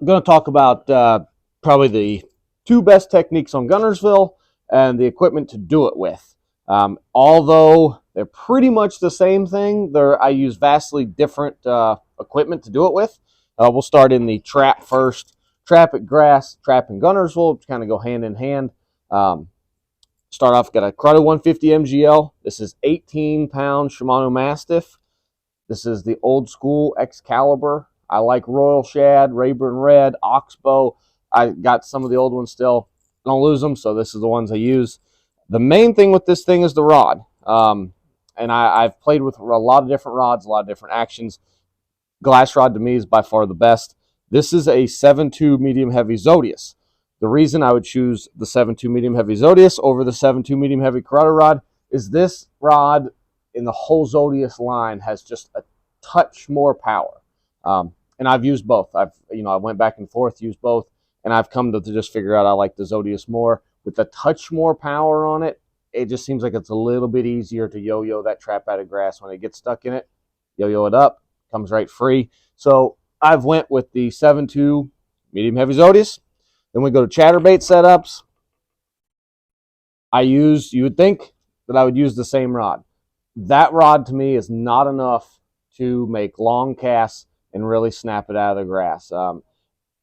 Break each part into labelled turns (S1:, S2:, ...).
S1: I'm going to talk about probably the two best techniques on Guntersville and the equipment to do it with. Although they're pretty much the same thing, I use vastly different equipment to do it with. We'll start in the trap first. Trap at grass, trap in Guntersville, kind of go hand in hand. Start off, got a Corrado 150 MGL. This is 18-pound Shimano Mastiff. This is the old school Excalibur. I like Royal Shad, Rayburn Red, Oxbow. I got some of the old ones still. Don't lose them, so this is the ones I use. The main thing with this thing is the rod. And I've played with a lot of different rods, a lot of different actions. Glass rod to me is by far the best. This is a 7.2 medium heavy Zodius. The reason I would choose the 7.2 medium heavy Zodius over the 7.2 medium heavy Corrado rod is this rod in the whole Zodius line has just a touch more power. And I've used both. I went back and forth, used both, and I've come to just figure out I like the Zodius more. With a touch more power on it, it just seems like it's a little bit easier to yo-yo that trap out of grass. When it gets stuck in it, yo-yo it up, comes right free. So I've went with the 7.2 medium heavy Zodius. Then we go to ChatterBait setups. You would think that I would use the same rod. That rod to me is not enough to make long casts and really snap it out of the grass.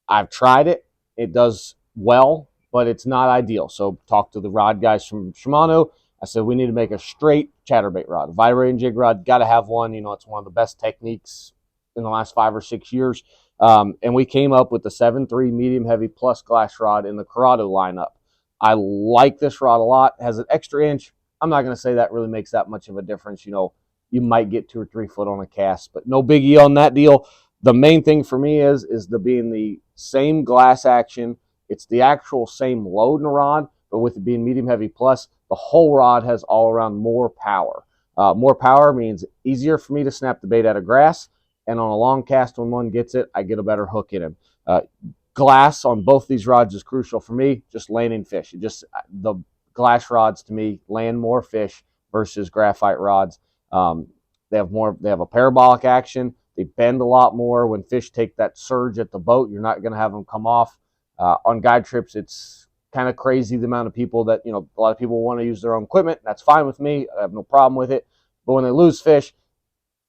S1: I've tried it. It does well, but it's not ideal. So talk to the rod guys from Shimano. I said, we need to make a straight ChatterBait rod. A vibrating jig rod, got to have one. It's one of the best techniques in the last 5 or 6 years. And we came up with the 7.3 medium heavy plus glass rod in the Corrado lineup. I like this rod a lot. It has an extra inch. I'm not going to say that really makes that much of a difference. You might get 2 or 3 foot on a cast, but no biggie on that deal. The main thing for me is being the same glass action. It's the actual same load in the rod, but with it being medium heavy plus, the whole rod has all around more power. More power means easier for me to snap the bait out of grass, and on a long cast when one gets it, I get a better hook in him. Glass on both these rods is crucial for me, just landing fish. The glass rods to me land more fish versus graphite rods. They have a parabolic action. They bend a lot more. When fish take that surge at the boat, you're not going to have them come off. On guide trips, it's kind of crazy the amount of people that, a lot of people want to use their own equipment. That's fine with me. I have no problem with it. But when they lose fish,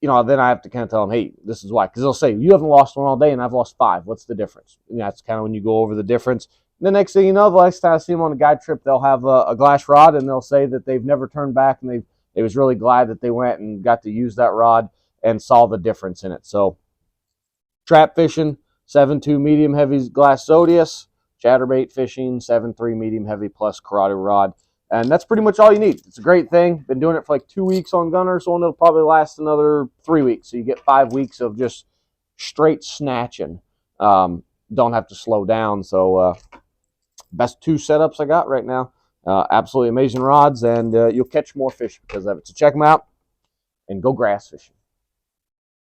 S1: then I have to kind of tell them, hey, this is why. Because they'll say, you haven't lost one all day and I've lost 5. What's the difference? And that's kind of when you go over the difference. And the next thing you know, the next time I see them on a guide trip, they'll have a glass rod and they'll say that they've never turned back and they was really glad that they went and got to use that rod and saw the difference in it. So trap fishing, 7.2 medium heavy glass Zodius. ChatterBait fishing, 7.3 medium heavy plus Corrado rod. And that's pretty much all you need. It's a great thing. Been doing it for like 2 weeks on Gunner, so it'll probably last another 3 weeks. So you get 5 weeks of just straight snatching. Don't have to slow down. So best 2 setups I got right now. Absolutely amazing rods, and you'll catch more fish because of it. So check them out and go grass fishing.